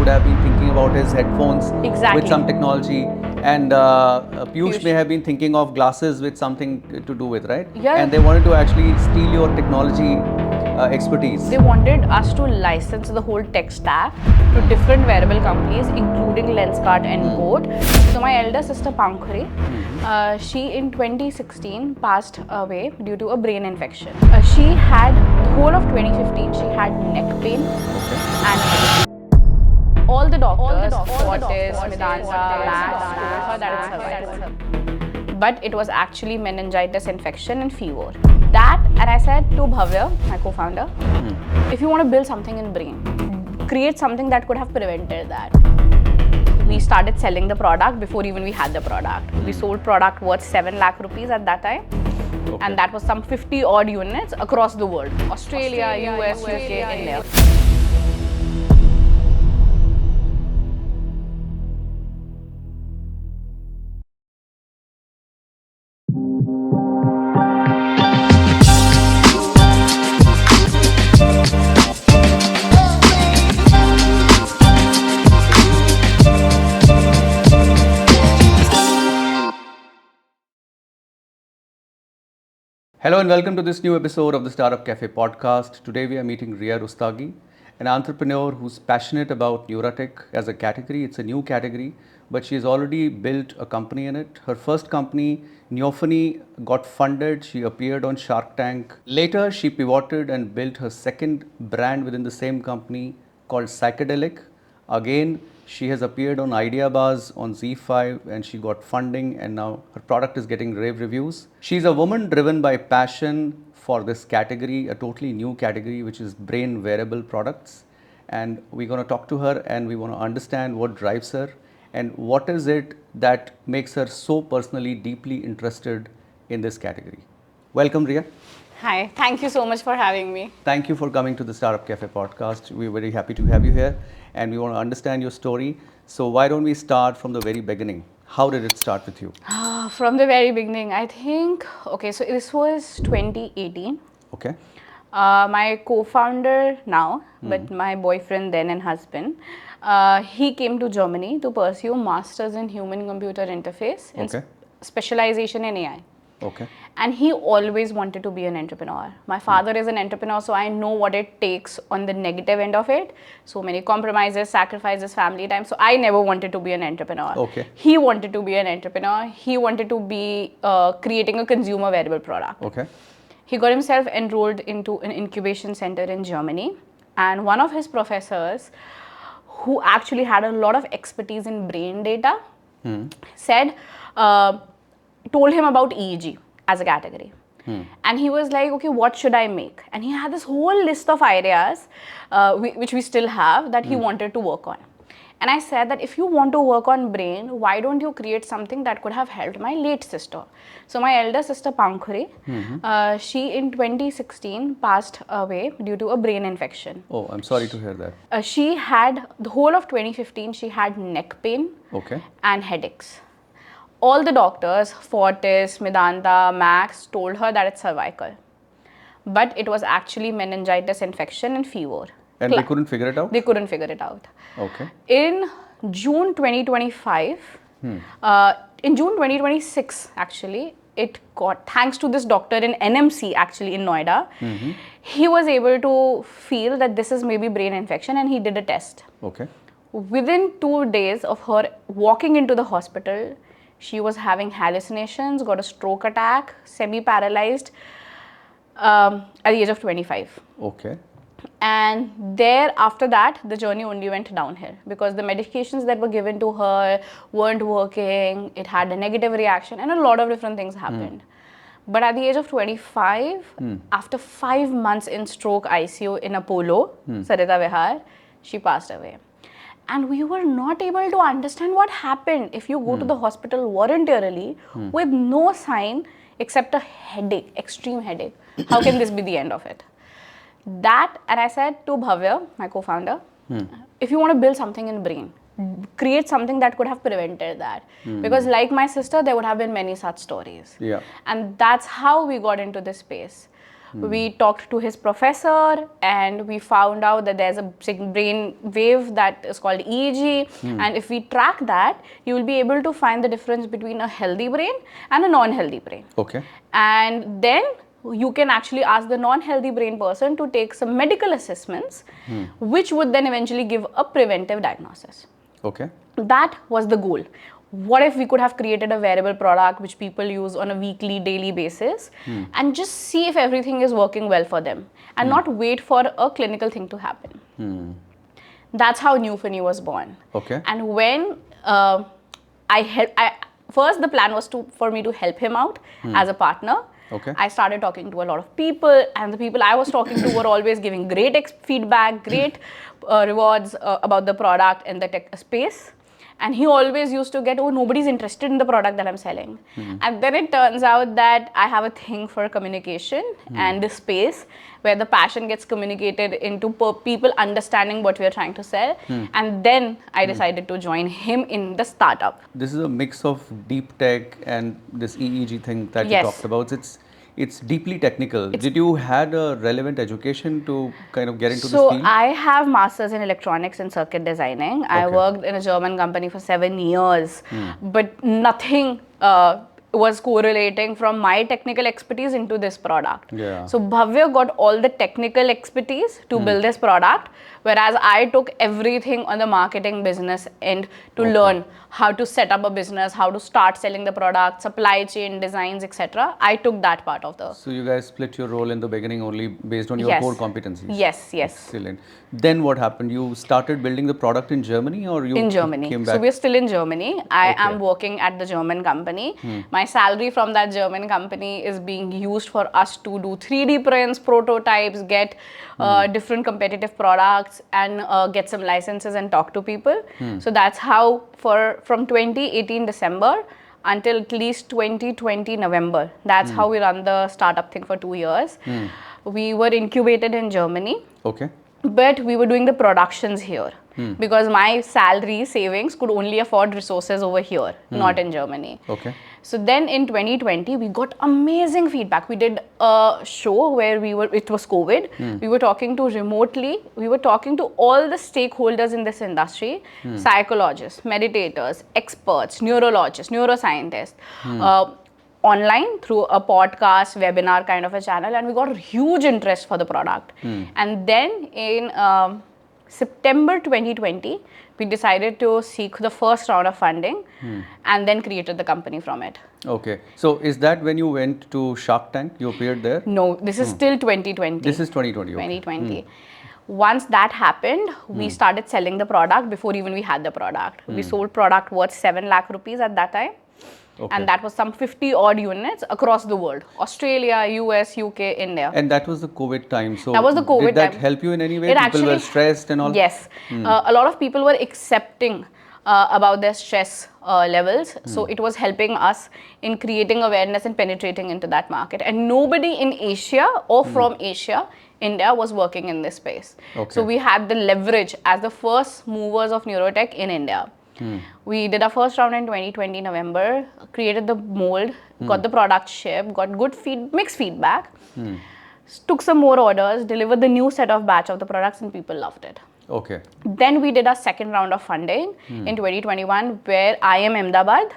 would have been thinking about his headphones Exactly. with some technology, and Piyush may have been thinking of glasses with something to do with, right? Yeah. And they wanted to actually steal your technology expertise. They wanted us to license the whole tech stack to different wearable companies, including Lenskart and Decode. So my elder sister Pankhuri, she in 2016 passed away due to a brain infection. She had, the whole of 2015, she had neck pain and headache. All the doctors, Fortis, Medanta, Max, told her that it's cervical. But it was actually meningitis infection and fever. That, and I said to Bhavya, my co-founder, if you want to build something in brain, create something that could have prevented that. We started selling the product before even we had the product. We sold product worth 7 lakh rupees at that time. And that was some 50 odd units across the world. Australia, US, UK, India. Hello and welcome to this new episode of the Startup Caffe Podcast. Today we are meeting Ria Rustagi, an entrepreneur who's passionate about neuro-tech as a category. It's a new category, but she's already built a company in it. Her first company, Neophony, got funded. She appeared on Shark Tank. Later, she pivoted and built her second brand within the same company called Psychedelic. Again, she has appeared on Idea Bars on Z5 and she got funding, and now her product is getting rave reviews. She's a woman driven by passion for this category, a totally new category, which is brain-wearable products. And we're going to talk to her and we want to understand what drives her and what is it that makes her so personally, deeply interested in this category. Welcome, Ria. Hi, thank you so much for having me. Thank you for coming to the Startup Caffe Podcast. We're very happy to have you here and we want to understand your story. So why don't we start from the very beginning? How did it start with you? From the very beginning, I think, okay, so this was 2018. Okay. My co-founder now, but my boyfriend then and husband, he came to Germany to pursue Masters in Human-Computer Interface and specialization in AI. Okay. And he always wanted to be an entrepreneur. My father is an entrepreneur, so I know what it takes on the negative end of it. So many compromises, sacrifices, family time. So I never wanted to be an entrepreneur. Okay. He wanted to be an entrepreneur. He wanted to be creating a consumer wearable product. Okay. He got himself enrolled into an incubation center in Germany. And one of his professors, who actually had a lot of expertise in brain data, said, told him about EEG as a category. And he was like, okay, what should I make? And he had this whole list of ideas, which we still have, that he wanted to work on. And I said that if you want to work on brain, why don't you create something that could have helped my late sister? So my elder sister Pankhuri, she in 2016 passed away due to a brain infection. Oh, I'm sorry to hear that. She had, the whole of 2015, she had neck pain and headaches. All the doctors, Fortis, Medanta, Max, told her that it's cervical. But it was actually meningitis infection and fever. And they couldn't figure it out? They couldn't figure it out. Okay. In June 2025, in June 2026 actually, it got, thanks to this doctor in NMC actually in Noida, he was able to feel that this is maybe brain infection and he did a test. Okay. Within 2 days of her walking into the hospital, she was having hallucinations, got a stroke attack, semi-paralyzed at the age of 25. Okay. And there, after that, the journey only went downhill because the medications that were given to her weren't working, it had a negative reaction, and a lot of different things happened. But at the age of 25, after 5 months in stroke ICU in Apollo, Sarita Vihar, she passed away. And we were not able to understand what happened if you go to the hospital voluntarily with no sign except a headache, extreme headache. How can this be the end of it? That, and I said to Bhavya, my co-founder, if you want to build something in brain, create something that could have prevented that. Because like my sister, there would have been many such stories. Yeah. And that's how we got into this space. We talked to his professor and we found out that there's a brain wave that is called EEG. And if we track that, you will be able to find the difference between a healthy brain and a non-healthy brain. Okay. And then you can actually ask the non-healthy brain person to take some medical assessments, which would then eventually give a preventive diagnosis. Okay. That was the goal. What if we could have created a wearable product which people use on a weekly, daily basis and just see if everything is working well for them and not wait for a clinical thing to happen. That's how New for New was born. Okay. And when first the plan was for me to help him out as a partner. Okay. I started talking to a lot of people, and the people I was talking to were always giving great feedback, great rewards about the product and the tech space. And he always used to get, oh, nobody's interested in the product that I'm selling. And then it turns out that I have a thing for communication and this space where the passion gets communicated into people understanding what we're trying to sell. And then I decided to join him in the startup. This is a mix of deep tech and this EEG thing that you talked about. It's deeply technical. Did you had a relevant education to kind of get into this field? So I have masters in electronics and circuit designing. I worked in a German company for 7 years, but nothing was correlating from my technical expertise into this product. So Bhavya got all the technical expertise to build this product, whereas I took everything on the marketing business end to learn how to set up a business, how to start selling the product, supply chain, designs, etc. I took that part of the... So you guys split your role in the beginning only based on your core competencies? Yes. Excellent. Then what happened? You started building the product in Germany or you in Germany. came back? So we're still in Germany. I am working at the German company. My salary from that German company is being used for us to do 3D prints, prototypes, get different competitive products and get some licenses and talk to people. So that's how from 2018 December until at least 2020 November, that's how we run the startup thing for 2 years. We were incubated in Germany. Okay. But we were doing the productions here because my salary savings could only afford resources over here, not in Germany. Okay. So then in 2020, we got amazing feedback. We did a show where it was COVID. We were talking to remotely. We were talking to all the stakeholders in this industry, psychologists, meditators, experts, neurologists, neuroscientists, online through a podcast, webinar kind of a channel, and we got huge interest for the product. And then in September 2020, we decided to seek the first round of funding and then created the company from it. Okay. So is that when you went to Shark Tank? You appeared there? No, this is still 2020. This is 2020. 2020. Once that happened, we started selling the product before even we had the product. We sold product worth 7 lakh rupees at that time. And that was some 50 odd units across the world. Australia, US, UK, India. And that was the COVID time. So that was the COVID did that time. help you in any way? It People actually, were stressed and all? Yes. A lot of people were accepting about their stress levels. So it was helping us in creating awareness and penetrating into that market. And nobody in Asia or from Asia, India was working in this space. So we had the leverage as the first movers of neuro-tech in India. We did our first round in 2020 November, created the mold, got the product shipped, got good mixed feedback, took some more orders, delivered the new set of batch of the products, and people loved it. Okay. Then we did our second round of funding in 2021, where IIM Ahmedabad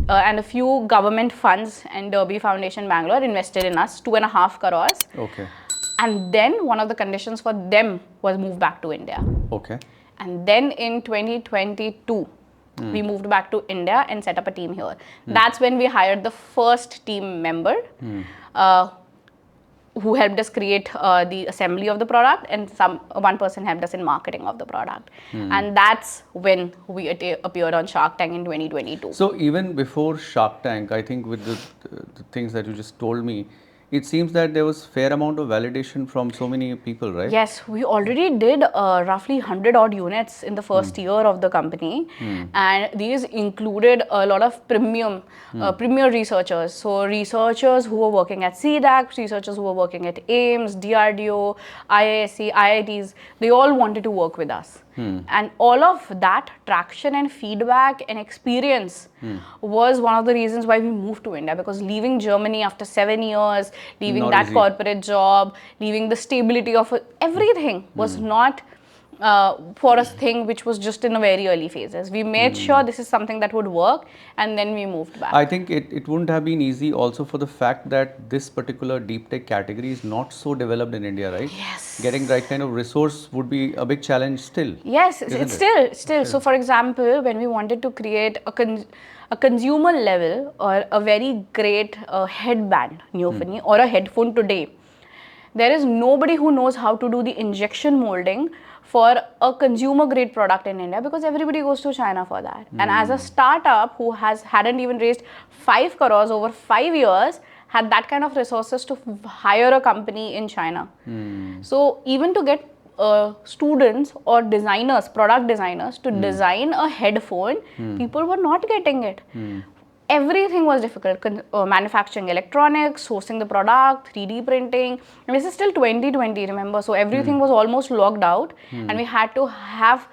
and a few government funds and Derby Foundation Bangalore invested in us, 2.5 crores. Okay. And then one of the conditions for them was move back to India. Okay. And then in 2022, we moved back to India and set up a team here. That's when we hired the first team member who helped us create the assembly of the product, and one person helped us in marketing of the product. And that's when we appeared on Shark Tank in 2022. So even before Shark Tank, I think with the things that you just told me, it seems that there was fair amount of validation from so many people, right? Yes, we already did roughly 100 odd units in the first year of the company, and these included a lot of premier researchers. So researchers who were working at CDAC, researchers who were working at AIMS, DRDO, IISc, IITs, they all wanted to work with us. And all of that traction and feedback and experience was one of the reasons why we moved to India, because leaving Germany after 7 years, leaving Not that easy. corporate job, leaving the stability of everything was not for a thing which was just in the very early phases. We made sure this is something that would work, and then we moved back. I think it wouldn't have been easy also for the fact that this particular deep tech category is not so developed in India, right? Yes. Getting right kind of resource would be a big challenge still. Yes, isn't it's it? still. So, for example, when we wanted to create a consumer level or a very great headband, Neophony, or a headphone today, there is nobody who knows how to do the injection molding for a consumer grade product in India, because everybody goes to China for that. And as a startup who hadn't even raised 5 crores over 5 years, had that kind of resources to hire a company in China. So even to get students or designers, product designers to design a headphone, people were not getting it. Everything was difficult. Manufacturing electronics, sourcing the product, 3D printing. And this is still 2020, remember? So everything was almost locked out, and we had to have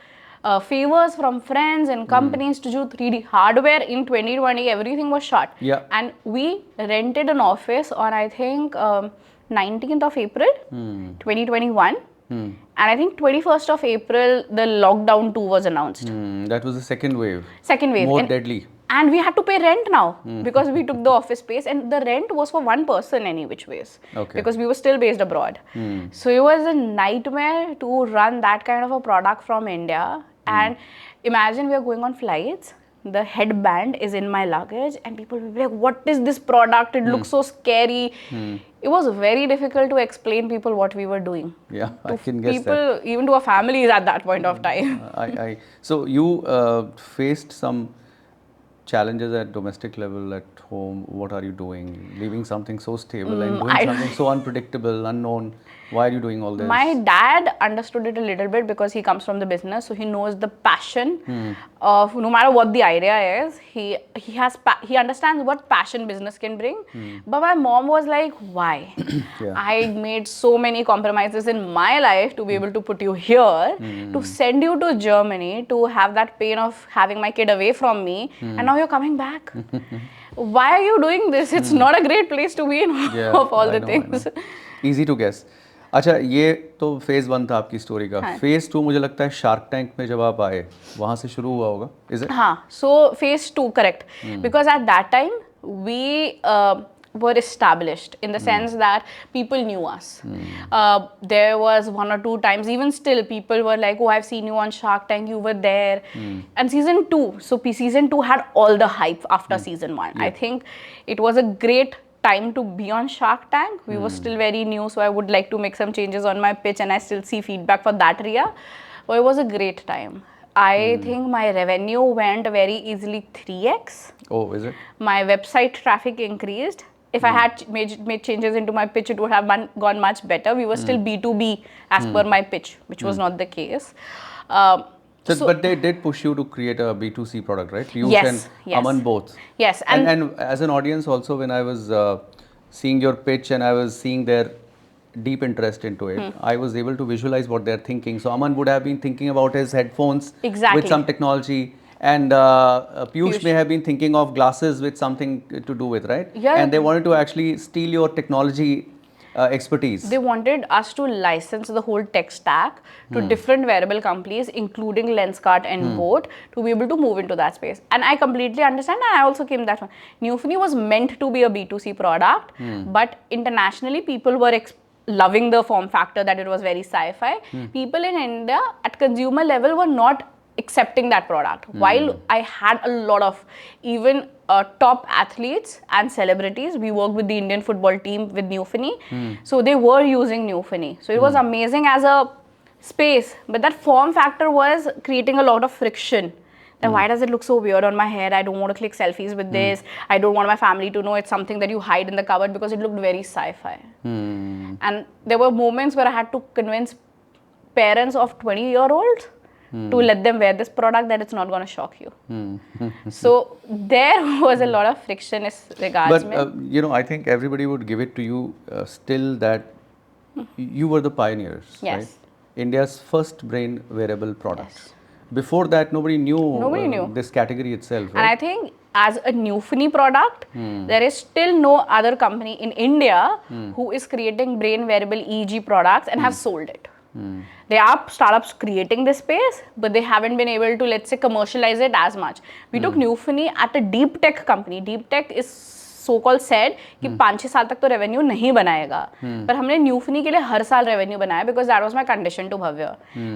favors from friends and companies to do 3D hardware in 2020. Everything was shut. Yeah. And we rented an office on, I think, 19th of April, 2021. And I think 21st of April, the lockdown 2 was announced. That was the second wave. Second wave. More deadly. And we had to pay rent now because we took the office space, and the rent was for one person any which ways. Okay. Because we were still based abroad. So it was a nightmare to run that kind of a product from India. And imagine we are going on flights, the headband is in my luggage, and people will be like, what is this product? It looks so scary. It was very difficult to explain people what we were doing. Yeah, To I can guess people, that. even to our families at that point of time. So you faced some challenges at domestic level, at home. What are you doing? Leaving something so stable and doing something so unpredictable, unknown. Why are you doing all this? My dad understood it a little bit because he comes from the business, so he knows the passion of no matter what the idea is, he understands what passion business can bring. But my mom was like, why? Yeah. I made so many compromises in my life to be able to put you here, to send you to Germany, to have that pain of having my kid away from me, and now you're coming back. Why are you doing this? It's not a great place to be in of all the things. Easy to guess. अच्छा, ये तो phase 1 था आपकी story का. Phase 2 मुझे लगता है shark tank में जब आप आए वहाँ से शुरू हुआ होगा. Is it? हाँ, so phase 2, correct. Because at that time we were established in the sense that people knew us. There was 1 or 2 times, even still, people were like, oh, I've seen you on Shark Tank, you were there. And season 2, so season 2 had all the hype after season 1. I think it was a great time to be on Shark Tank. We were still very new, so I would like to make some changes on my pitch, and I still see feedback for that, Ria. But it was a great time. I think my revenue went very easily 3x. Oh, is it? My website traffic increased. If I had made changes into my pitch, it would have gone much better. We were still B2B as per my pitch, which was not the case. But they did push you to create a B2C product, right? You and Aman both. Yes. And as an audience also, when I was seeing your pitch and I was seeing their deep interest into it, I was able to visualize what they're thinking. So Aman would have been thinking about his headphones with some technology, and Piyush may have been thinking of glasses with something to do with, right? Yeah. And they wanted to actually steal your technology expertise. They wanted us to license the whole tech stack to different wearable companies, including Lenskart and Boat, to be able to move into that space. And I completely understand, and I also came that one. Neophony was meant to be a B2C product, but internationally people were loving the form factor that it was very sci-fi. People in India at consumer level were not accepting that product. While I had a lot of even top athletes and celebrities, we worked with the Indian football team with Neophony, so they were using Neophony. So it was amazing as a space, but that form factor was creating a lot of friction. Then why does it look so weird on my head? I don't want to click selfies with this. I don't want my family to know it's something that you hide in the cupboard, because it looked very sci-fi. And there were moments where I had to convince parents of 20-year-olds to let them wear this product, that it's not going to shock you. So there was a lot of friction in regards. But I think everybody would give it to you still that you were the pioneers, right? India's first brain wearable product. Yes. Before that, nobody knew, Knew. this category itself, And I right? think as a Nufini product, there is still no other company in India who is creating brain wearable EEG products and have sold it. There are startups creating this space, but they haven't been able to, let's say, commercialize it as much. We took Nufini at a deep tech company. Deep tech is so called said कि 5-6 साल तक तो revenue नहीं बनाएगा, पर हमने न्यूफनी के लिए हर साल रेवेन्यू बनाया because that was my condition to Bhavya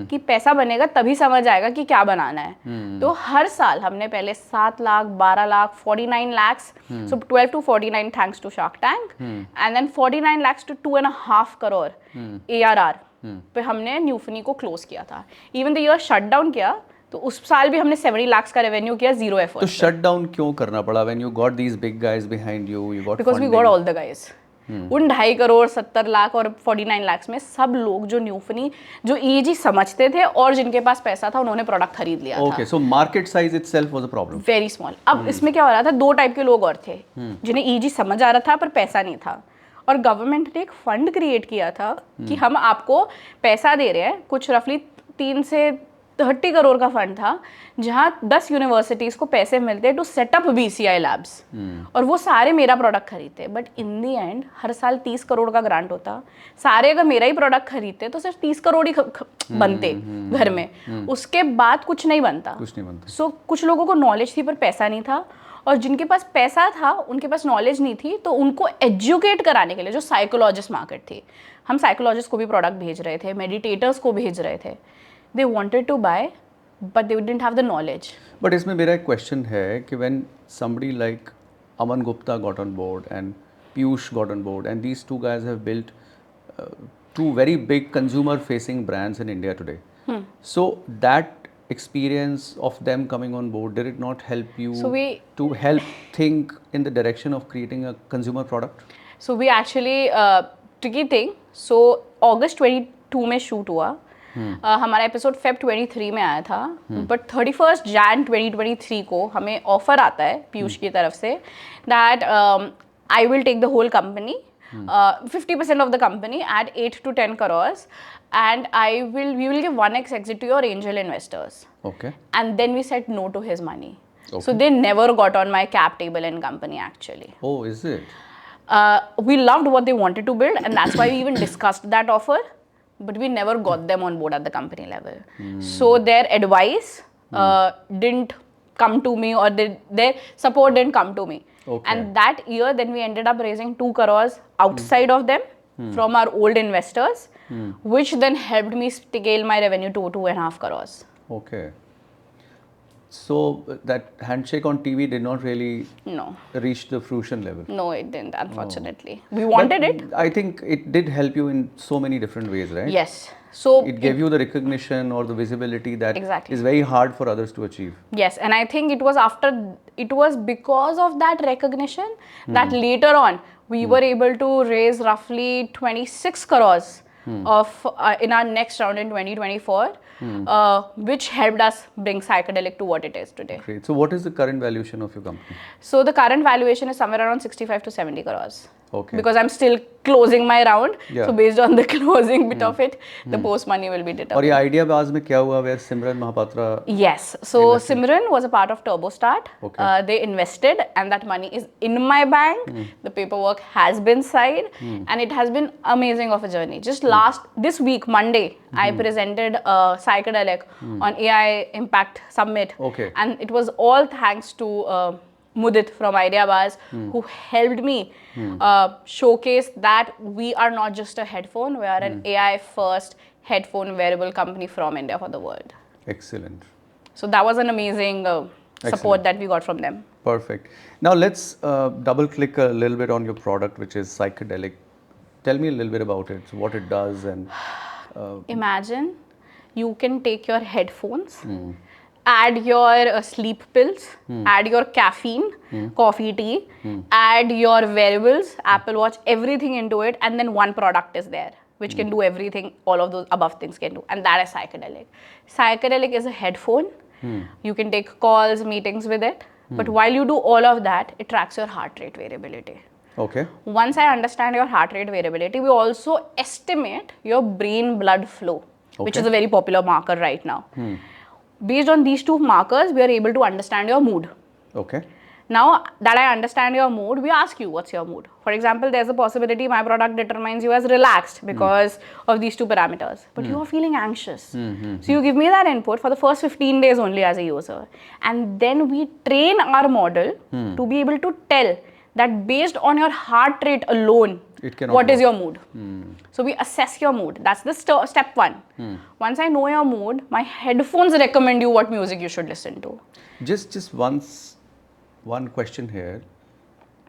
कि पैसा बनेगा तभी समझ आएगा कि क्या बनाना है. तो हर साल हमने पहले 7 lakh 12 lakh 49 lakhs, so 12 to 49 thanks to Shark Tank, and then 49 lakhs to 2.5 crore ARR पे हमने न्यूफनी को क्लोज किया था. Even the year shut down किया तो उस साल भी हमने 70 lakhs का रेवेन्यू किया, जीरो एफर्ट. तो शट डाउन क्यों करना पड़ा when you got these big guys behind you got because we got all the guys. उन 2.5 करोड़ 70 लाख और 49 lakhs में सब लोग जो न्यूफनी जो EEG समझते थे और जिनके पास पैसा था उन्होंने प्रोडक्ट खरीद लिया था. Okay, so market size itself was a problem. Very small. अब इसमें क्या हो रहा था, 2 टाइप के लोग और थे जिन्हें EEG समझ आ रहा था पर पैसा नहीं था, और गवर्नमेंट ने एक फंड क्रिएट किया था कि हम आपको पैसा दे रहे हैं. कुछ रफली 3 से 30 करोड़ का फंड था जहां 10 यूनिवर्सिटीज को पैसे मिलते टू सेटअप BCI लैब्स, और वो सारे मेरा प्रोडक्ट खरीदते. बट इन दी एंड हर साल 30 करोड़ का ग्रांट होता. सारे अगर मेरा ही प्रोडक्ट खरीदते तो सिर्फ 30 करोड़ ही बनते घर में. उसके बाद कुछ नहीं बनता. सो कुछ लोगों को नॉलेज थी पर पैसा नहीं था, और जिनके पास पैसा था उनके पास नॉलेज नहीं थी, तो उनको एजुकेट कराने के लिए जो साइकोलॉजिस्ट मार्केट थी, हम साइकोलॉजिस्ट को भी प्रोडक्ट भेज रहे थे, मेडिटेटर्स को भेज रहे थे. They wanted to buy, but they didn't have the knowledge. But इसमें मेरा एक question है कि when somebody like Aman Gupta got on board and Piyush got on board, and these two guys have built 2 very big consumer-facing brands in India today. So that experience of them coming on board, did it not help you to help think in the direction of creating a consumer product? So we actually tricky thing. So August 22 में shoot हुआ. हमारा episode Feb 23 में आया था, but 31 Jan 2023 को हमें offer आता है पीयूष की तरफ से that I will take the whole company, 50% of the company at 8 to 10 crores, and we will give 1x exit to your angel investors. Okay. And then we said no to his money. Okay. So they never got on my cap table in company actually. Oh, is it? We loved what they wanted to build, and that's why we even discussed that offer. But we never got them on board at the company level. So their advice didn't come to me, or their support didn't come to me. Okay. And that year, then we ended up raising 2 crores outside of them from our old investors, which then helped me scale my revenue to 2.5 crores. Okay. So that handshake on TV did not really reach the fruition level. No, it didn't, unfortunately. We wanted it. I think it did help you in so many different ways, right? Yes. So it gave you the recognition or the visibility that exactly is very hard for others to achieve. Yes, and I think it was because of that recognition that later on we were able to raise roughly 26 crores of in our next round in 2024, which helped us bring Psychedelic to what it is today. Great. So what is the current valuation of your company? So the current valuation is somewhere around 65 to 70 crores. Okay. Because I'm still closing my round. Yeah. So based on the closing bit of it, the post money will be determined. और ये idea बाज में क्या हुआ where Simran Mahapatra? Yes. So Simran was a part of TurboStart. Okay. They invested, and that money is in my bank. The paperwork has been signed, and it has been amazing of a journey. Just this week, Monday, I presented Psychedelic on AI Impact Summit. Okay. And it was all thanks to Mudit from Ideabaz, who helped me showcase that we are not just a headphone, we are an AI first headphone wearable company from India for the world. Excellent. So that was an amazing support that we got from them. Perfect. Now let's double click a little bit on your product, which is Psychedelic. Tell me a little bit about it, what it does. And imagine you can take your headphones, add your sleep pills, add your caffeine, coffee, tea, add your wearables, Apple Watch, everything into it, and then one product is there which can do everything all of those above things can do, and that is Psychedelic. Psychedelic is a headphone. You can take calls, meetings with it, but while you do all of that, it tracks your heart rate variability. Okay. Once I understand your heart rate variability, we also estimate your brain blood flow. which is a very popular marker right now. Based on these two markers, we are able to understand your mood. Okay. Now that I understand your mood, we ask you, what's your mood? For example, there's a possibility my product determines you as relaxed because of these two parameters, but you are feeling anxious. So you give me that input for the first 15 days only as a user. And then we train our model to be able to tell that based on your heart rate alone, what is your mood? So we assess your mood. That's the step one. Once I know your mood, my headphones recommend you what music you should listen to. Just one question here.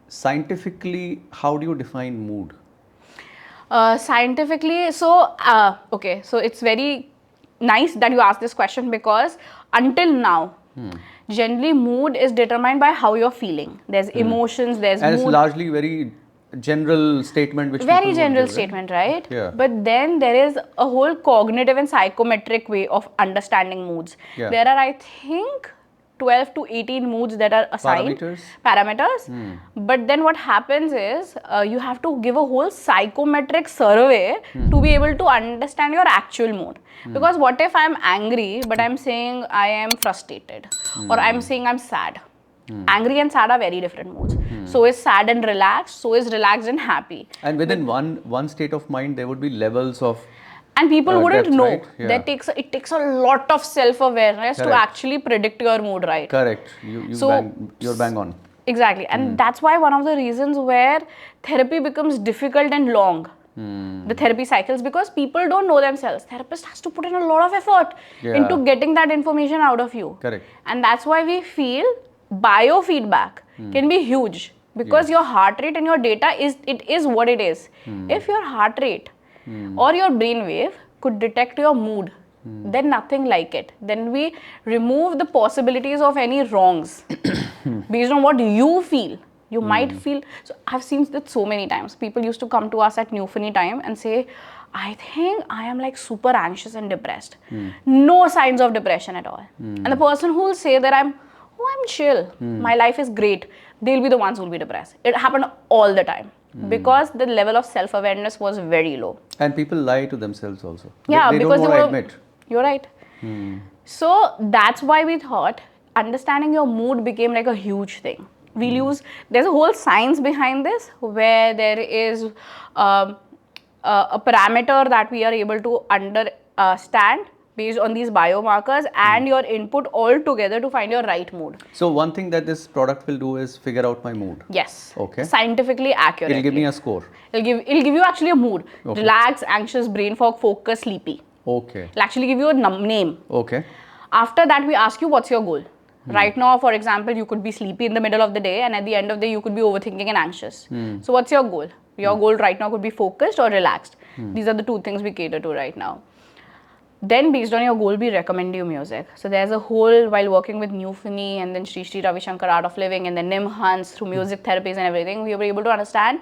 Scientifically, how do you define mood? Scientifically, so it's very nice that you asked this question, because until now, generally mood is determined by how you're feeling. There's emotions, there's and mood. It's largely very general statement, which very general statement, right? Yeah. But then there is a whole cognitive and psychometric way of understanding moods. Yeah. There are, I think, 12 to 18 moods that are assigned. Parameters. But then what happens is you have to give a whole psychometric survey to be able to understand your actual mood. Because what if I'm angry, but I'm saying I am frustrated, or I'm saying I'm sad? Angry and sad are very different moods. So is sad and relaxed, so is relaxed and happy. And within one state of mind, there would be levels of. And people wouldn't depth, know. right? Yeah. It takes a lot of self-awareness to actually predict your mood, right? Correct. You're bang on. Exactly. And that's why one of the reasons where therapy becomes difficult and long, the therapy cycles, because people don't know themselves. Therapist has to put in a lot of effort into getting that information out of you. Correct. And that's why we feel biofeedback can be huge, because your heart rate and your data is what it is. If your heart rate or your brain wave could detect your mood, then nothing like it. Then we remove the possibilities of any wrongs based on what you feel. You might feel, so I've seen this so many times. People used to come to us at Newfany time and say, I think I am like super anxious and depressed. No signs of depression at all. And the person who will say that I'm chill, my life is great, they'll be the ones who will be depressed. It happened all the time. Because the level of self-awareness was very low. And people lie to themselves also. Yeah, they because don't want to admit. You're right. So that's why we thought understanding your mood became like a huge thing. There's a whole science behind this, where there is a parameter that we are able to understand based on these biomarkers and your input all together to find your right mood. So one thing that this product will do is figure out my mood. Yes. Okay. Scientifically accurate. It'll give me a score. It'll give you actually a mood. Okay. Relaxed, anxious, brain fog, focus, sleepy. Okay. It'll actually give you a name. Okay. After that, we ask you, what's your goal? Right now, for example, you could be sleepy in the middle of the day, and at the end of the day, you could be overthinking and anxious. So what's your goal? Your goal right now could be focused or relaxed. These are the two things we cater to right now. Then based on your goal, we recommend you music. So there's a whole, while working with Newfany and then Sri Ravi Shankar Art of Living and then Nim Hans through music therapies and everything, we were able to understand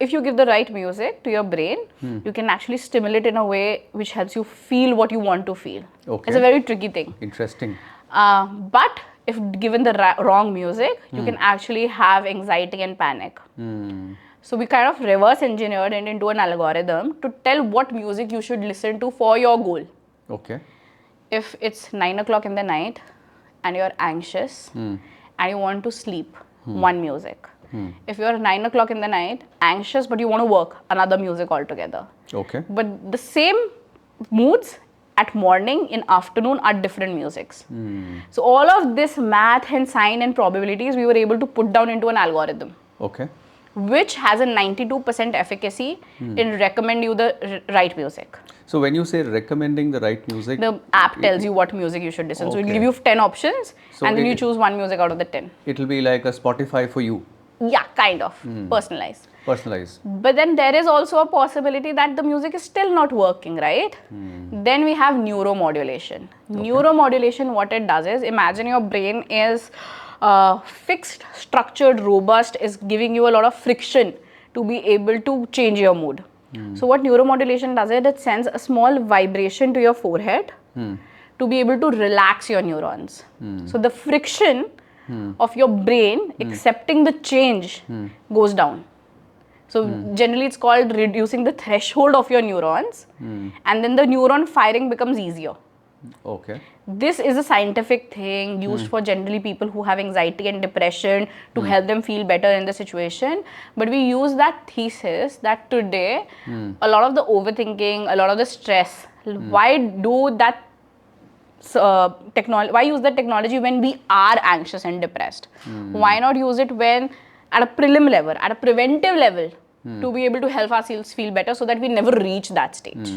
if you give the right music to your brain, you can actually stimulate in a way which helps you feel what you want to feel. Okay. It's a very tricky thing. Interesting. But if given the wrong music, you can actually have anxiety and panic. So we kind of reverse engineered it into an algorithm to tell what music you should listen to for your goal. Okay. If it's 9 o'clock in the night and you're anxious and you want to sleep, one music. If you're 9 o'clock in the night, anxious, but you want to work, another music altogether. Okay. But the same moods at morning, in afternoon are different musics. So all of this math and sign and probabilities we were able to put down into an algorithm. Okay. Which has a 92% efficacy in recommend you the right music. So when you say recommending the right music, the app tells you what music you should listen. So it will give you 10 options, and then you choose one music out of the 10. It will be like a Spotify for you. Yeah, kind of. Personalized. Personalized. But then there is also a possibility that the music is still not working, right? Then we have neuromodulation. Neuromodulation, what it does is, imagine your brain is fixed, structured, robust, is giving you a lot of friction to be able to change your mood. So what neuromodulation does is, it sends a small vibration to your forehead to be able to relax your neurons. So the friction of your brain accepting the change goes down. So generally it's called reducing the threshold of your neurons, and then the neuron firing becomes easier. Okay. This is a scientific thing used for generally people who have anxiety and depression to help them feel better in the situation. But we use that thesis that today a lot of the overthinking, a lot of the stress, why do that technology? Why use that technology when we are anxious and depressed? Why not use it when at a prelim level, at a preventive level, to be able to help ourselves feel better so that we never reach that stage?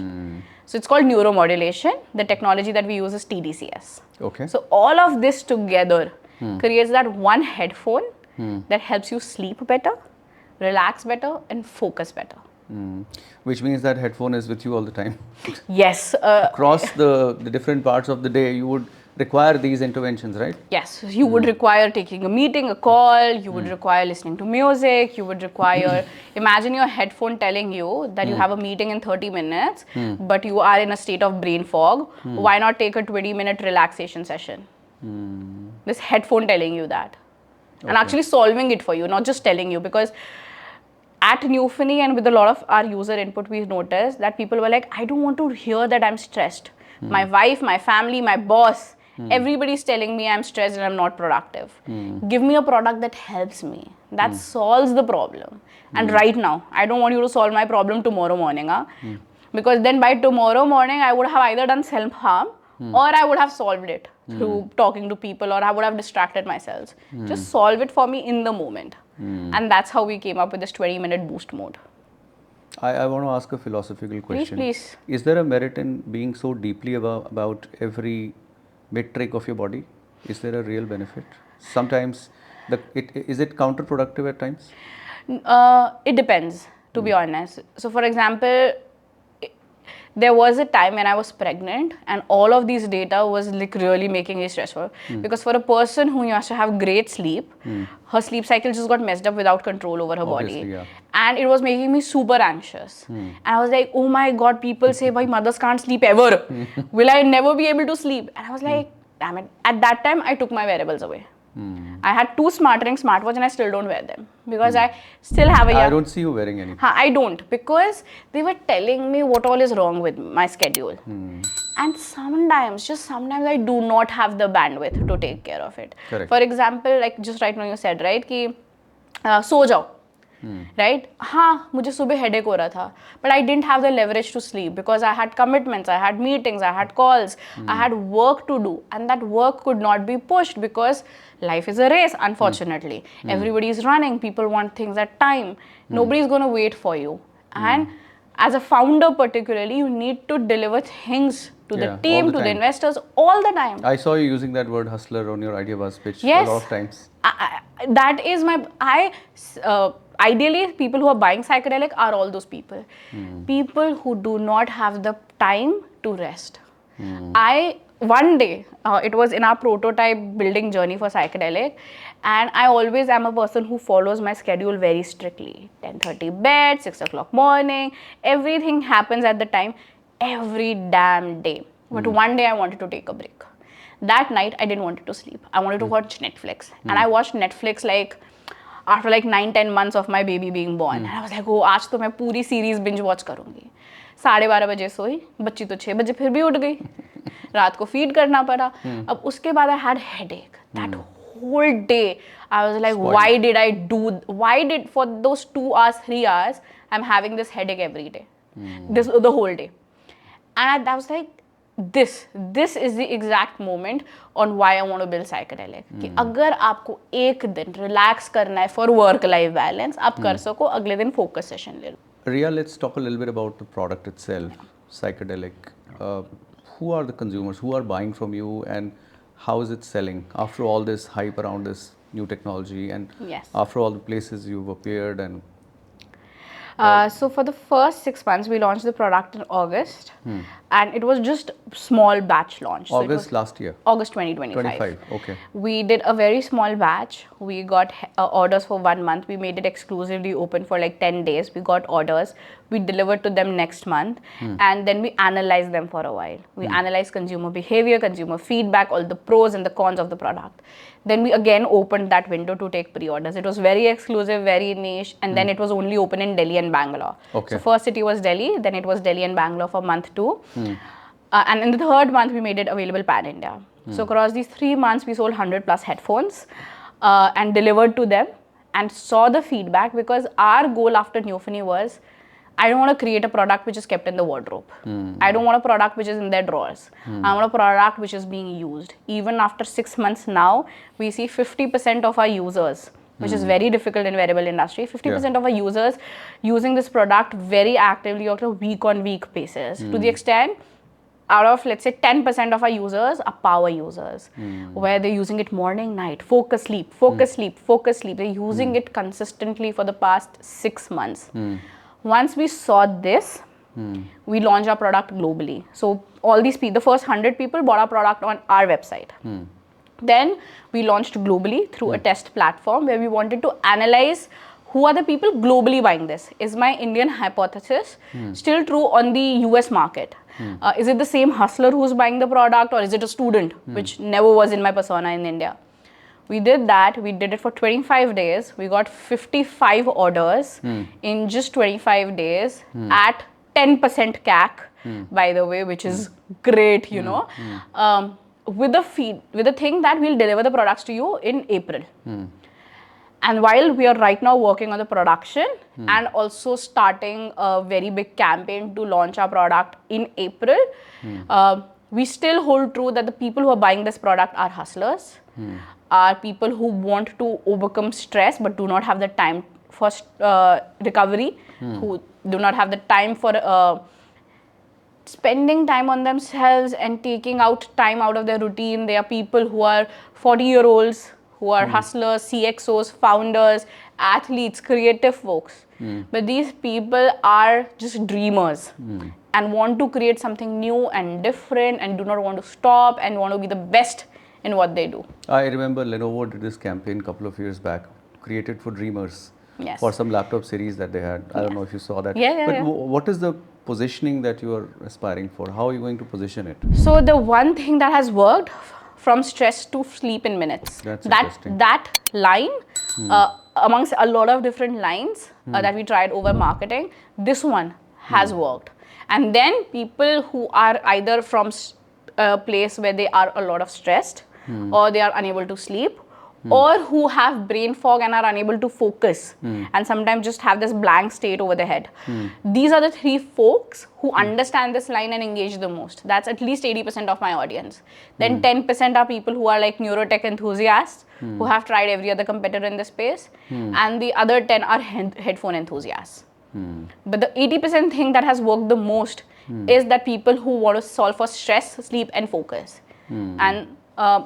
So it's called neuromodulation. The technology that we use is TDCS. Okay. So all of this together creates that one headphone that helps you sleep better, relax better, and focus better. Which means that headphone is with you all the time. Yes. Across the different parts of the day, you would require these interventions, right? Yes, you would require taking a meeting, a call, you would require listening to music, you would require, imagine your headphone telling you that you have a meeting in 30 minutes, but you are in a state of brain fog. Why not take a 20-minute relaxation session? This headphone telling you that. And actually solving it for you, not just telling you, because at Newfany and with a lot of our user input, we've noticed that people were like, I don't want to hear that I'm stressed. My wife, my family, my boss, everybody's telling me I'm stressed and I'm not productive. Give me a product that helps me, that solves the problem. And right now, I don't want you to solve my problem tomorrow morning. Because then by tomorrow morning, I would have either done self-harm or I would have solved it through talking to people, or I would have distracted myself. Just solve it for me in the moment. And that's how we came up with this 20-minute boost mode. I want to ask a philosophical question. Please. Is there a merit in being so deeply about every metric of your body? Is there a real benefit? Sometimes, is it counterproductive at times? It depends, to be honest. So for example, there was a time when I was pregnant and all of these data was like really making me stressful. Because for a person who used to have great sleep, her sleep cycle just got messed up without control over her body. Yeah. And it was making me super anxious. And I was like, oh my God, people say, bhai, mothers can't sleep ever. Will I never be able to sleep? And I was like, damn it. At that time, I took my wearables away. I had 2 smart ring smartwatch and I still don't wear them because I still have a I don't see you wearing any. I don't, because they were telling me what all is wrong with my schedule. And sometimes I do not have the bandwidth to take care of it. Correct. For example, like just right now you said, right, कि सो जाओ. Right? हाँ, मुझे सुबह headache हो रहा था, but I didn't have the leverage to sleep because I had commitments, I had meetings, I had calls, I had work to do, and that work could not be pushed because life is a race, unfortunately. Everybody is running, people want things at time. Nobody is going to wait for you. And as a founder particularly, you need to deliver things to the team, to the investors all the time. I saw you using that word hustler on your Idea Buzz pitch Yes. a lot of times. That is my... Ideally, people who are buying Psychedelic are all those people. People who do not have the time to rest. One day, it was in our prototype building journey for Psychedelic, and I always am a person who follows my schedule very strictly. 10:30 bed, 6 o'clock morning, everything happens at the time, every damn day. But one day I wanted to take a break. That night, I didn't want to sleep. I wanted to watch Netflix. And I watched Netflix like after like 9-10 months of my baby being born. And I was like, oh, आज तो मैं पूरी series binge watch करूँगी. 12:30 बजे सोई, बच्ची तो 6 बजे फिर भी उठ गई. रात को feed करना पड़ा. अब उसके बाद I had headache. That whole day, I was like, why did for those 2 hours, 3 hours, I'm having this headache every day. The whole day. And I was like, this is the exact moment on why I want to build Psychedelic. कि अगर आपको एक दिन relax करना है for work-life balance, आप कर सको, अगले दिन focus session ले लो. Ria, let's talk a little bit about the product itself, Psychedelic. Who are the consumers? Who are buying from you, and how is it selling after all this hype around this new technology and after all the places you've appeared? And so for the first 6 months, we launched the product in August. and it was just small batch launch. So August last year. August 2025. 25. Okay. We did a very small batch. We got orders for 1 month. We made it exclusively open for like 10 days. We got orders. We delivered to them next month, and then we analyzed them for a while. We analyzed consumer behavior, consumer feedback, all the pros and the cons of the product. Then we again opened that window to take pre-orders. It was very exclusive, very niche, and then it was only open in Delhi and Bangalore. Okay. So first city was Delhi, then it was Delhi and Bangalore for month 2. And in the third month, we made it available pan-India. So across these 3 months, we sold 100 plus headphones and delivered to them and saw the feedback, because our goal after Neophony was, I don't want to create a product which is kept in the wardrobe. I don't want a product which is in their drawers. I want a product which is being used. Even after 6 months now, we see 50% of our users, which is very difficult in wearable industry, 50% of our users using this product very actively on a week-on-week basis. To the extent, out of, let's say, 10% of our users are power users, where they're using it morning, night, focus, sleep, focus, sleep, focus, sleep. They're using it consistently for the past 6 months. Once we saw this, we launched our product globally. So all these people, the first 100 people bought our product on our website. Then we launched globally through a test platform where we wanted to analyze who are the people globally buying this. Is my Indian hypothesis still true on the US market? Is it the same hustler who's buying the product, or is it a student, which never was in my persona in India? We did that. We did it for 25 days. We got 55 orders in just 25 days at 10% CAC, by the way, which is great, you know. With the thing that we'll deliver the products to you in April. And while we are right now working on the production and also starting a very big campaign to launch our product in April, we still hold true that the people who are buying this product are hustlers, are people who want to overcome stress but do not have the time for recovery, who do not have the time for spending time on themselves and taking out time out of their routine. They are people who are 40-year-olds, who are hustlers, CXOs, founders, athletes, creative folks. But these people are just dreamers and want to create something new and different and do not want to stop and want to be the best in what they do. I remember Lenovo did this campaign a couple of years back, created for dreamers, for some laptop series that they had. I don't know if you saw that. But what is the positioning that you are aspiring for? How are you going to position it? So the one thing that has worked, from stress to sleep in minutes. That line, amongst a lot of different lines that we tried over marketing, this one has worked. And then people who are either from a place where they are a lot of stressed, or they are unable to sleep, or who have brain fog and are unable to focus and sometimes just have this blank state over their head. These are the 3 folks who understand this line and engage the most. That's at least 80% of my audience. Then 10% are people who are like neuro-tech enthusiasts who have tried every other competitor in the space, and the other 10 are headphone enthusiasts. But the 80% thing that has worked the most is that people who want to solve for stress, sleep and focus. And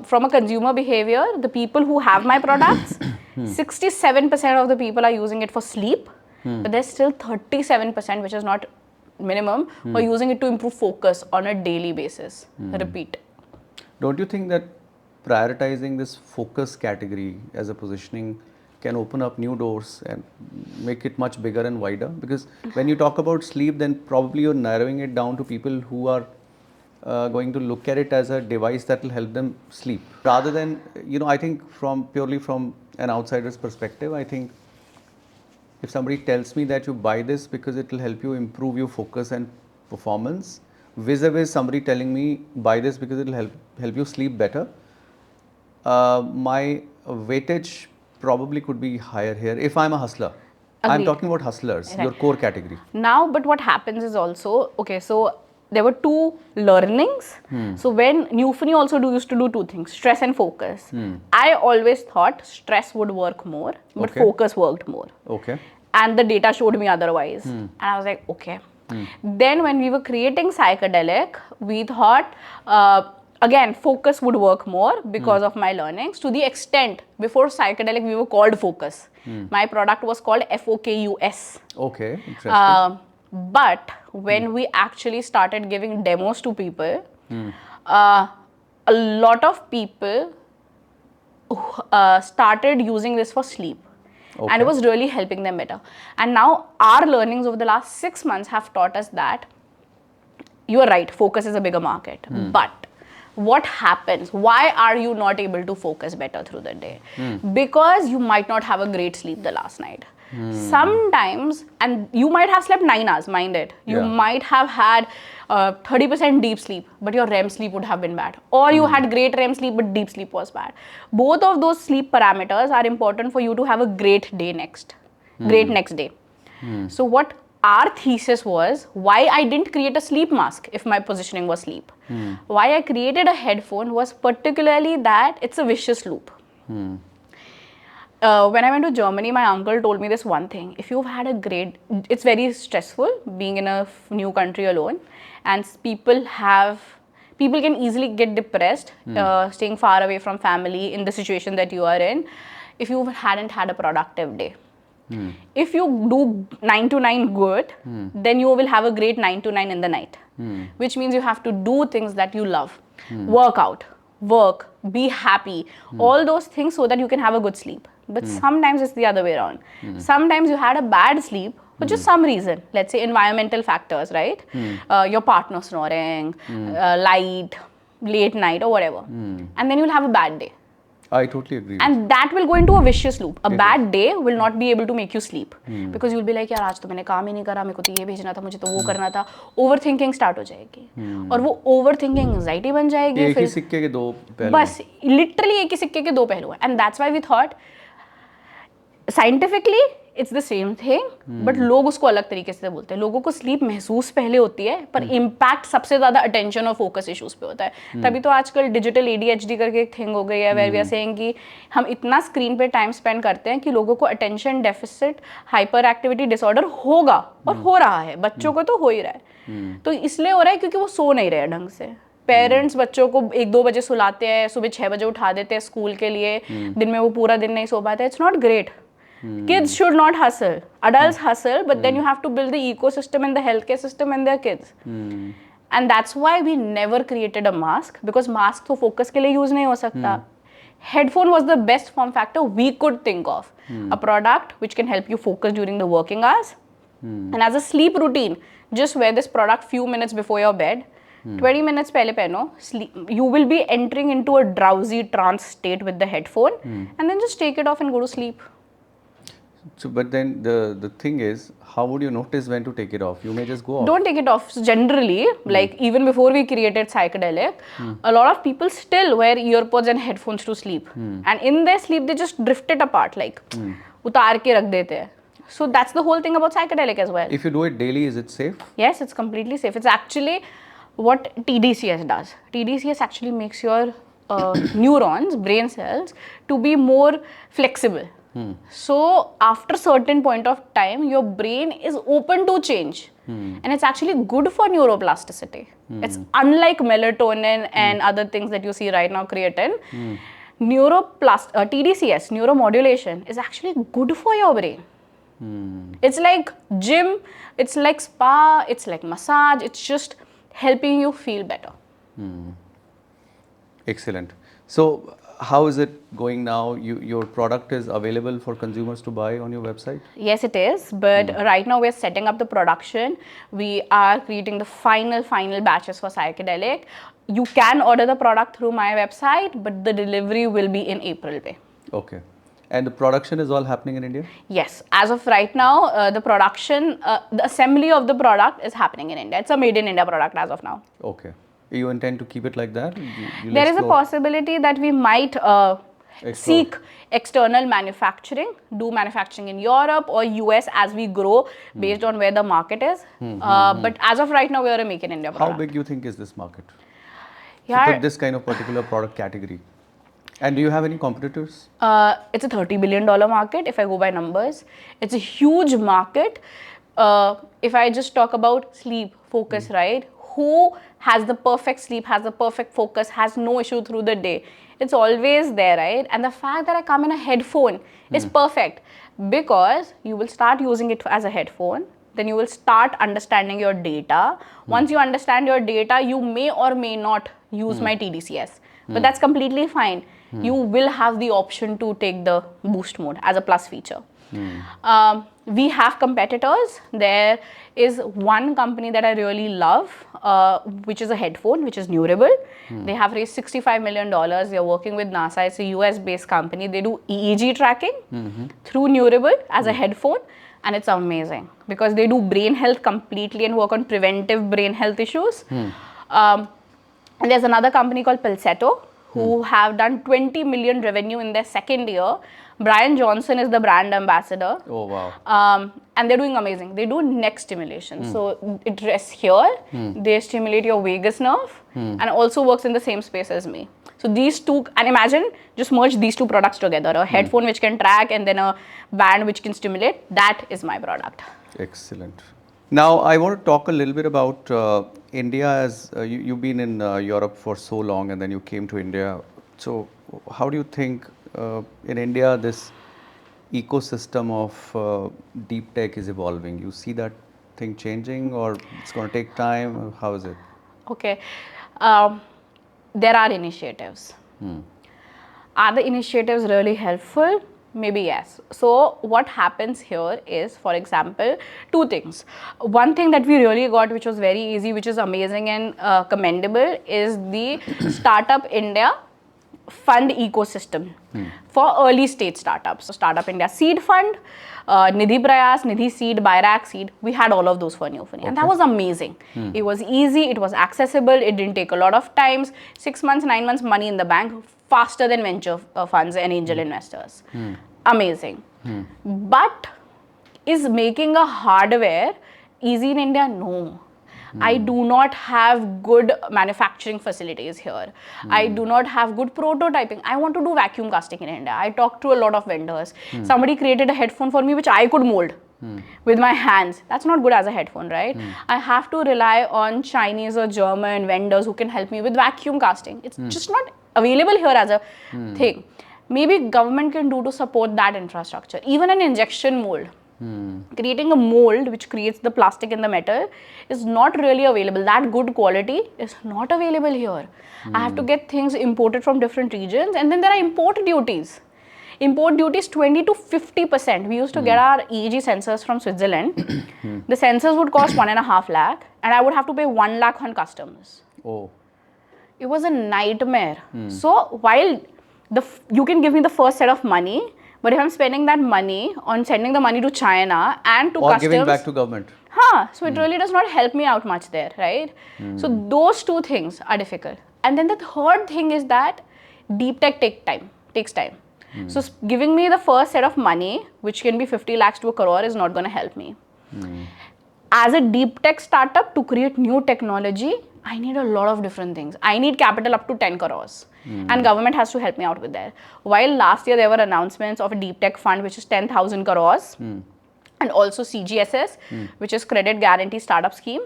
from a consumer behavior, the people who have my products, 67% of the people are using it for sleep, but there's still 37%, which is not minimum, who are using it to improve focus on a daily basis. Repeat. Don't you think that prioritizing this focus category as a positioning can open up new doors and make it much bigger and wider? Because when you talk about sleep, then probably you're narrowing it down to people who are going to look at it as a device that will help them sleep. Rather than, I think purely from an outsider's perspective, I think if somebody tells me that you buy this because it will help you improve your focus and performance, vis-a-vis somebody telling me buy this because it will help you sleep better, my weightage probably could be higher here if I'm a hustler. Agreed. I'm talking about hustlers, your core category. Now, but what happens is also, so there were 2 learnings. So when Neophony also used to do 2 things, stress and focus. I always thought stress would work more, but focus worked more. And the data showed me otherwise. And I was like, okay. Then when we were creating Psychedelic, we thought, again, focus would work more because of my learnings. To the extent, before Psychedelic, we were called Focus. My product was called FOKUS. Okay, interesting. But when we actually started giving demos to people, a lot of people started using this for sleep. Okay. And it was really helping them better. And now our learnings over the last 6 months have taught us that you are right, focus is a bigger market. But what happens? Why are you not able to focus better through the day? Because you might not have a great sleep the last night. Sometimes, and you might have slept 9 hours, mind it. You might have had 30% deep sleep, but your REM sleep would have been bad. Or you had great REM sleep, but deep sleep was bad. Both of those sleep parameters are important for you to have a great day great next day. So what our thesis was, why I didn't create a sleep mask if my positioning was sleep. Why I created a headphone was particularly that it's a vicious loop. When I went to Germany, my uncle told me this one thing. If you've had a great, it's very stressful being in a new country alone, and people can easily get depressed staying far away from family in the situation that you are in if you hadn't had a productive day. If you do 9 to 9 good, then you will have a great 9 to 9 in the night, which means you have to do things that you love, work out, work, be happy, all those things so that you can have a good sleep. But sometimes it's the other way around. Sometimes you had a bad sleep for just some reason, let's say environmental factors, right? Your partner snoring, light, late night or whatever. And then you'll have a bad day. I totally agree. And that will go into a vicious loop. A bad day will not be able to make you sleep. Because you'll be like, यार आज तो मैंने काम ही नहीं करा, मेरे को तो ये भेजना था, मुझे तो वो करना था. Overthinking start हो जाएगी. और वो overthinking anxiety बन जाएगी. एक ही सिक्के के दो पहलू. बस literally एक ही सिक्के के दो पहलू हैं. And that's why we thought scientifically it's the same thing, but लोग उसको अलग तरीके से बोलते हैं. लोगों को स्लीप महसूस पहले होती है, पर इम्पैक्ट सबसे ज्यादा अटेंशन और फोकस इश्यूज पे होता है. तभी तो आजकल डिजिटल ADHD करके एक थिंग हो गई है, वेयर वी आर सेइंग कि हम इतना स्क्रीन पे टाइम स्पेंड करते हैं कि लोगों को attention deficit hyper activity disorder होगा, और हो रहा है. बच्चों को तो हो ही रहा है. तो इसलिए हो रहा है क्योंकि वो सो नहीं रहे ढंग से. पेरेंट्स बच्चों को 1-2 बजे सुलाते हैं, सुबह 6 बजे उठा देते हैं स्कूल के लिए, दिन में वो पूरा दिन नहीं सो पाते. It's not great. Kids should not hustle. Adults hustle, but then you have to build the ecosystem and the healthcare system and their kids. And that's why we never created a mask, because mask तो focus के लिए use नहीं हो सकता. Headphone was the best form factor we could think of. A product which can help you focus during the working hours. And as a sleep routine, just wear this product few minutes before your bed. 20 minutes पहले पहनो. You will be entering into a drowsy trance state with the headphone, and then just take it off and go to sleep. So, but then the thing is, how would you notice when to take it off? You may just go off. Don't take it off. So generally, like even before we created Psychedelic, a lot of people still wear earpods and headphones to sleep. And in their sleep, they just drift it apart, like उतार के रख देते हैं. So that's the whole thing about Psychedelic as well. If you do it daily, is it safe? Yes, it's completely safe. It's actually what TDCS does. TDCS actually makes your neurons, brain cells, to be more flexible. So after certain point of time, your brain is open to change, and it's actually good for neuroplasticity. It's unlike melatonin and other things that you see right now, creatine. TDCS, neuromodulation, is actually good for your brain. It's like gym, it's like spa, it's like massage. It's just helping you feel better. Excellent. So how is it going now? Your product is available for consumers to buy on your website? Yes, it is. But right now we're setting up the production. We are creating the final batches for Psychedelic. You can order the product through my website, but the delivery will be in April. Okay. And the production is all happening in India? Yes. As of right now, the production, the assembly of the product is happening in India. It's a made in India product as of now. Okay. You intend to keep it like that? There is a possibility that we might seek external manufacturing, do manufacturing in Europe or US as we grow based on where the market is. But as of right now, we are a make in India product. How big do you think is this market? Yeah. For this kind of particular product category? And do you have any competitors? It's a $30 billion market if I go by numbers. It's a huge market. If I just talk about sleep, focus, right? Who has the perfect sleep, has the perfect focus, has no issue through the day? It's always there, right? And the fact that I come in a headphone is perfect, because you will start using it as a headphone. then you will start understanding your data. Once you understand your data, you may or may not use my TDCS, but that's completely fine. You will have the option to take the boost mode as a plus feature. We have competitors. There is one company that I really love, which is a headphone, which is neuro-tech. They have raised $65 million. They're working with NASA. It's a US-based company. They do EEG tracking through neuro-tech as a headphone, and it's amazing because they do brain health completely and work on preventive brain health issues. And there's another company called Pulsetto, who have done 20 million revenue in their second year. Brian Johnson is the brand ambassador. Oh, wow. And they're doing amazing. They do neck stimulation. So it rests here. They stimulate your vagus nerve and also works in the same space as me. So these two, and imagine just merge these two products together. A headphone which can track and then a band which can stimulate. That is my product. Excellent. Now, I want to talk a little bit about India, as you've been in Europe for so long and then you came to India. So how do you think in India this ecosystem of deep tech is evolving? You see that thing changing, or it's going to take time? How is it? Okay. There are initiatives. Are the initiatives really helpful? Maybe yes. So what happens here is, for example, two things. One thing that we really got, which was very easy, which is amazing and commendable, is the Startup India fund ecosystem for early stage startups. So Startup India Seed Fund, Nidhi Prayas, Nidhi Seed, Bayrak Seed, we had all of those for Newfini. And that was amazing. It was easy, it was accessible, it didn't take a lot of times, 6 months, 9 months money in the bank, faster than venture funds and angel investors. Amazing. But is making a hardware easy in India? No. I do not have good manufacturing facilities here. I do not have good prototyping. I want to do vacuum casting in India. I talked to a lot of vendors. Somebody created a headphone for me which I could mold with my hands. That's not good as a headphone, right? I have to rely on Chinese or German vendors who can help me with vacuum casting. It's just not available here as a thing. Maybe government can do to support that infrastructure. Even an injection mold. Creating a mold which creates the plastic and the metal is not really available. That good quality is not available here. I have to get things imported from different regions, and then there are import duties. Import duties 20 to 50%. We used to get our EEG sensors from Switzerland. The sensors would cost 1.5 lakh, and I would have to pay 1 lakh on customs. Oh. It was a nightmare. So while you can give me the first set of money, but if I'm spending that money on sending the money to China and to customs, giving back to government. So it really does not help me out much there, right? So those two things are difficult. And then the third thing is that deep tech takes time. So giving me the first set of money, which can be 50 lakhs to a crore, is not going to help me. As a deep tech startup, to create new technology, I need a lot of different things. I need capital up to 10 crores. And government has to help me out with that. While last year there were announcements of a deep tech fund, which is 10,000 crores. And also CGSS, which is Credit Guarantee Startup Scheme.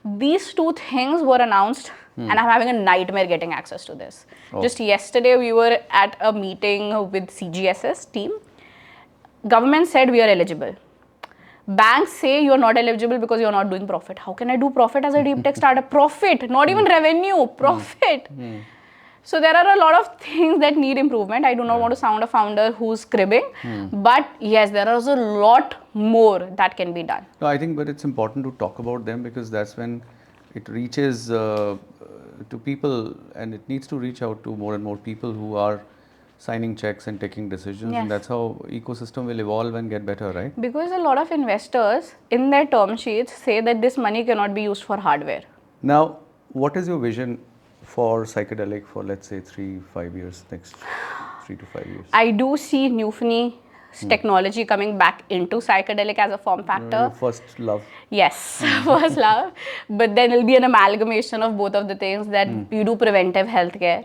These two things were announced, and I'm having a nightmare getting access to this. Just yesterday, we were at a meeting with CGSS team. Government said we are eligible. Banks say you're not eligible because you're not doing profit. How can I do profit as a deep tech startup? Profit, not even revenue, profit. So there are a lot of things that need improvement. I do not want to sound a founder who's cribbing, but yes, there is a lot more that can be done. No, I think, but it's important to talk about them because that's when it reaches to people, and it needs to reach out to more and more people who are signing checks and taking decisions, and that's how ecosystem will evolve and get better, right? Because a lot of investors in their term sheets say that this money cannot be used for hardware. Now, what is your vision for Psychedelic for, let's say, 3-5 years, next 3 to 5 years? I do see Newfini technology coming back into Psychedelic as a form factor. First love. Yes, first love. But then it'll be an amalgamation of both of the things that you do preventive healthcare,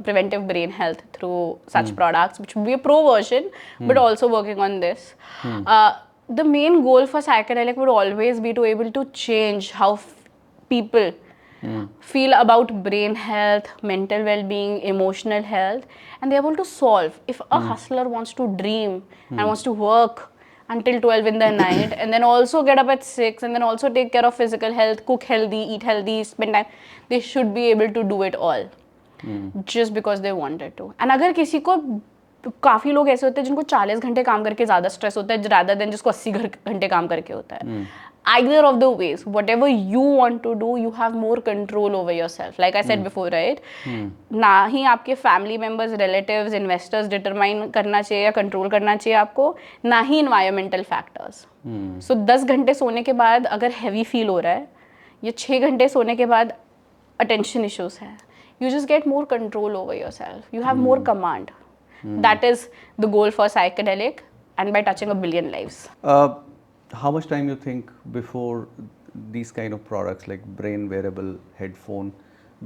preventive brain health through such products, which will be a pro version, but also working on this. The main goal for Psychedelic would always be to able to change how people feel about brain health, mental well-being, emotional health, and they're able to solve. If a hustler wants to dream and wants to work until 12 in the night, and then also get up at 6, and then also take care of physical health, cook healthy, eat healthy, spend time. They should be able to do it all just because they wanted to. And अगर किसी को काफ़ी लोग ऐसे होते हैं जिनको 40 घंटे काम करके ज़्यादा स्ट्रेस होता है rather than जिसको 80 घंटे काम करके होता है. Either of the ways, whatever you want to do, you have more control over yourself. Like I said before, right? ना ही आपके family members, relatives, investors determine करना चाहिए या control करना चाहिए आपको, ना ही environmental factors. So 10 घंटे सोने के बाद अगर heavy feel हो रहा है, या 6 घंटे सोने के बाद attention issues है, you just get more control over yourself. You have more command. That is the goal for Psychedelic, and by touching 1 billion lives. How much time you think before these kind of products like brain-wearable headphone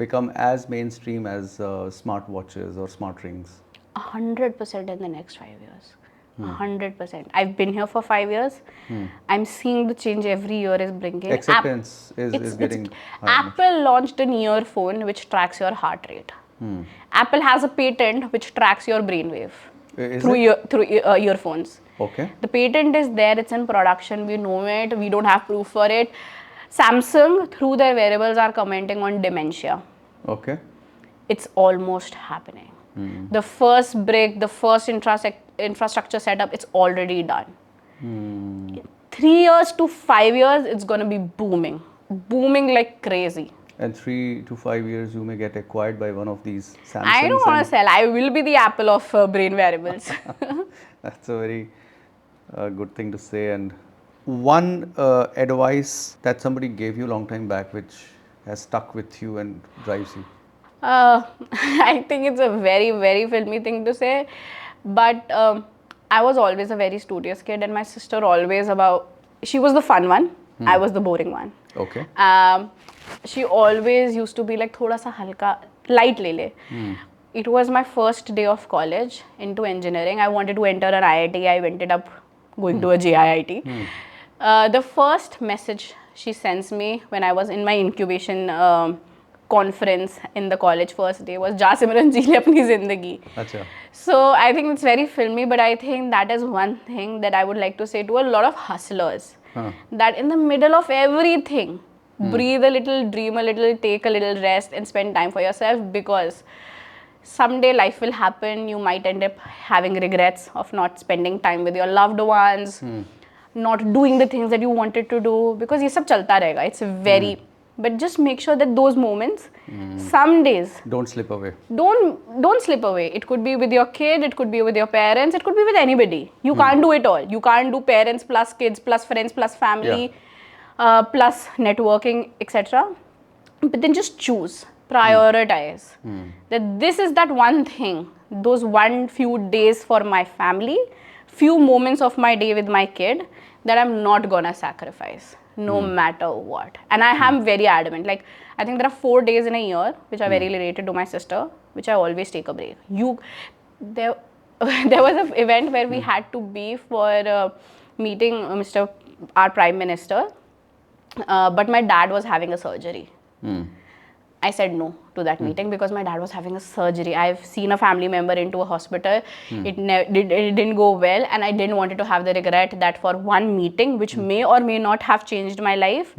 become as mainstream as smart watches or smart rings? 100% in the next 5 years. 100%. I've been here for 5 years. I'm seeing the change every year is bringing. Acceptance is getting high. Apple launched an earphone which tracks your heart rate. Apple has a patent which tracks your brainwave through earphones. Okay. The patent is there, it's in production, we know it, we don't have proof for it. Samsung, through their wearables, are commenting on dementia. Okay. It's almost happening. The first brick, the first infrastructure setup, it's already done. 3 years to 5 years, it's going to be booming. Booming like crazy. And 3 to 5 years, you may get acquired by one of these Samsungs. I don't want to sell. I will be the Apple of brain wearables. That's a very good thing to say. And one advice that somebody gave you a long time back, which has stuck with you and drives you. I think it's a very, very filmy thing to say, but I was always a very studious kid, and my sister always she was the fun one, I was the boring one. Okay. She always used to be like, thoda sa halka, light le le. It was my first day of college into engineering. I wanted to enter an IIT. I ended up going to a JIIT. The first message she sends me when I was in my incubation conference in the college first day was, "Ja Simran ji le apni zindagi." Achha. So I think it's very filmy, but I think that is one thing that I would like to say to a lot of hustlers. That in the middle of everything, breathe a little, dream a little, take a little rest, and spend time for yourself, because someday life will happen. You might end up having regrets of not spending time with your loved ones, not doing the things that you wanted to do, because ये सब चलता रहेगा. It's very, but just make sure that those moments, some days, don't slip away. Don't slip away. It could be with your kid, it could be with your parents, it could be with anybody. You can't do it all. You can't do parents plus kids plus friends plus family, plus networking, etc. But then just choose. Prioritize that this is that one thing, those few days for my family, few moments of my day with my kid, that I'm not gonna sacrifice no matter what. And I am very adamant. Like, I think there are 4 days in a year which are very related to my sister, which I always take a break. There was an event where we had to be for meeting our Prime Minister, but my dad was having a surgery. I said no to that meeting because my dad was having a surgery. I've seen a family member into a hospital. It didn't go well, and I didn't want to have the regret that for one meeting, which may or may not have changed my life,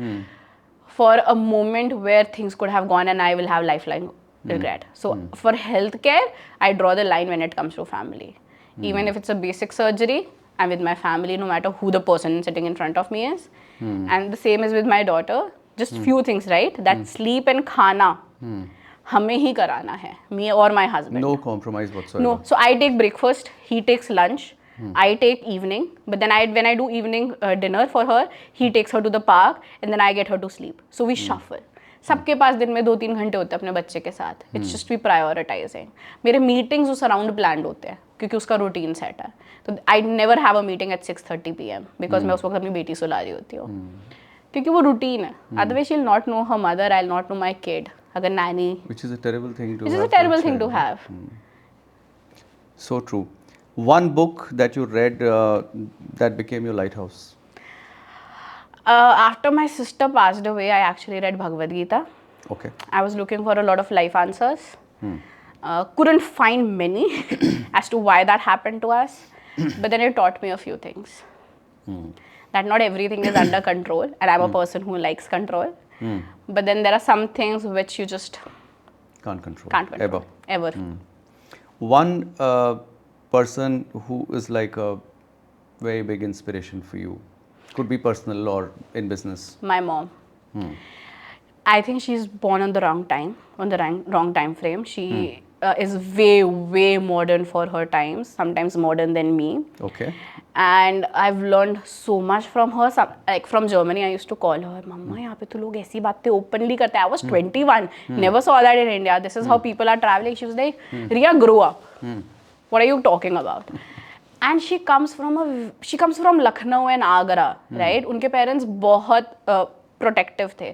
for a moment where things could have gone and I will have lifelong regret. So for healthcare, I draw the line when it comes to family. Even if it's a basic surgery, I'm with my family no matter who the person sitting in front of me is. And the same is with my daughter. Just few things, right? That sleep and khana, हमें ही कराना है, me or my husband. No compromise whatsoever. No. So I take breakfast, he takes lunch, I take evening. But then when I do evening dinner for her, he takes her to the park, and then I get her to sleep. So we shuffle. सबके पास दिन में 2-3 घंटे होते हैं अपने बच्चे के साथ. It's just be prioritizing. मेरे meetings उस around planned होते हैं क्योंकि उसका routine set है. तो I never have a meeting at 6:30 p.m. because मैं उस वक्त अपनी बेटी सुला रही होती हूँ. क्योंकि वो रूटीन है. Otherwise she'll not know her mother, I'll not know my kid. अगर nanny. Which is a terrible thing to have. Which is a terrible thing to have. So true. One book that you read that became your lighthouse. After my sister passed away, I actually read Bhagavad Gita. Okay. I was looking for a lot of life answers. Couldn't find many as to why that happened to us. But then it taught me a few things. That not everything is under control, and I'm a person who likes control. But then there are some things which you just Can't control. can't control. Ever. One person who is like a very big inspiration for you, could be personal or in business. My mom. I think she's born on the wrong time, on the wrong time frame. She is way modern for her times, sometimes modern than me. Okay. And I've learned so much from her. Like from Germany, I used to call her, Mama, यहाँ पे तो लोग ऐसी बातें openly करते हैं. I was 21, never saw that in India. This is how people are traveling. She was like, Ria, grow up. What are you talking about? And she comes from Lucknow and Agra, right? उनके parents बहुत protective थे.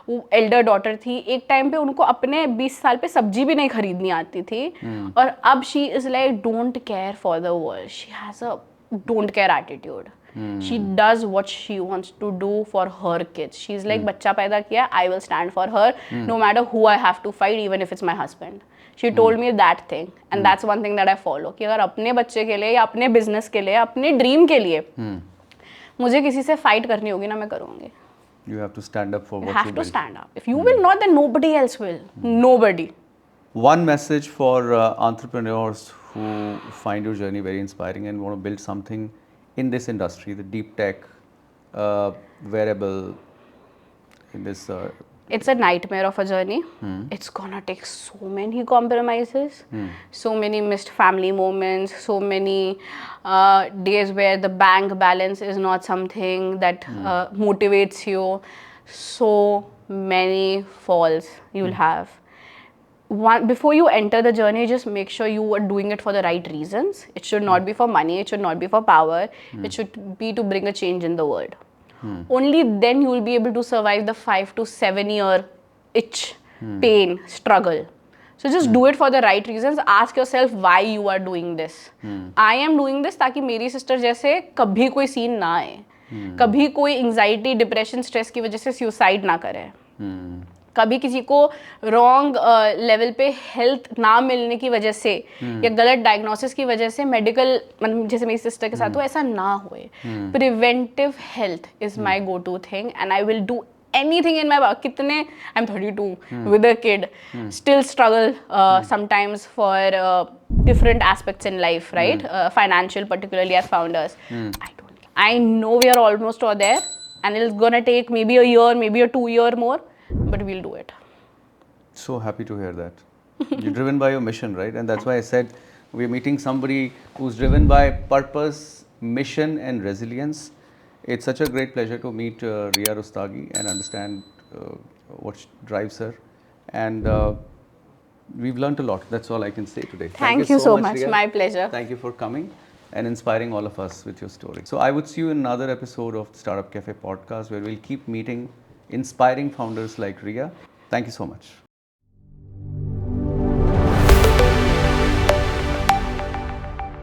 वो Elder daughter थी. एक time पे उनको अपने 20 साल पे सब्जी भी नहीं खरीदनी आती थी. और अब she is like don't care for the world. She has a don't care attitude. She does what she wants to do for her kids. She's like बच्चा पैदा किया, I will stand for her no matter who I have to fight, even if it's my husband. She told me that thing, and that's one thing that I follow. कि अगर अपने बच्चे के लिए या अपने बिजनेस के लिए, अपने ड्रीम के लिए मुझे किसी से फाइट करनी होगी ना, मैं करूँगी. You have to stand up for what you have to build. stand up. If you will not, then nobody else will. Nobody. One message for entrepreneurs who find your journey very inspiring and want to build something in this industry, the deep tech, wearable, in this. It's a nightmare of a journey. It's gonna take so many compromises, so many missed family moments, so many days where the bank balance is not something that motivates you. So many falls you'll have. Before you enter the journey, just make sure you are doing it for the right reasons. It should not be for money. It should not be for power. It should be to bring a change in the world. Only then you will be able to survive the 5 to 7 year itch, pain, struggle. So just do it for the right reasons. Ask yourself why you are doing this. I am doing this ताकि मेरी sister जैसे कभी कोई scene ना आए, कभी कोई anxiety, depression, stress की वजह से suicide ना करे, कभी किसी को रॉन्ग लेवल पे हेल्थ ना मिलने की वजह से या गलत डायग्नोसिस की वजह से मेडिकल, मतलब जैसे मेरी सिस्टर के साथ हो, ऐसा ना होए. Preventive health is my go to thing, and I will do anything in my power. कितने, I'm 32 with a kid, still struggle sometimes for different aspects in life, right? Financial, particularly as founders. I know we are almost there, and it's gonna take maybe a year, maybe a 2 year more, but we'll do it. So happy to hear that. You're driven by your mission, right? And that's why I said we're meeting somebody who's driven by purpose, mission, and resilience. It's such a great pleasure to meet Ria Rustagi and understand what drives her. And we've learned a lot. That's all I can say today. Thank you so much. Ria. My pleasure. Thank you for coming and inspiring all of us with your story. So I would see you in another episode of Startup Caffe Podcast, where we'll keep meeting inspiring founders like Ria. Thank you so much.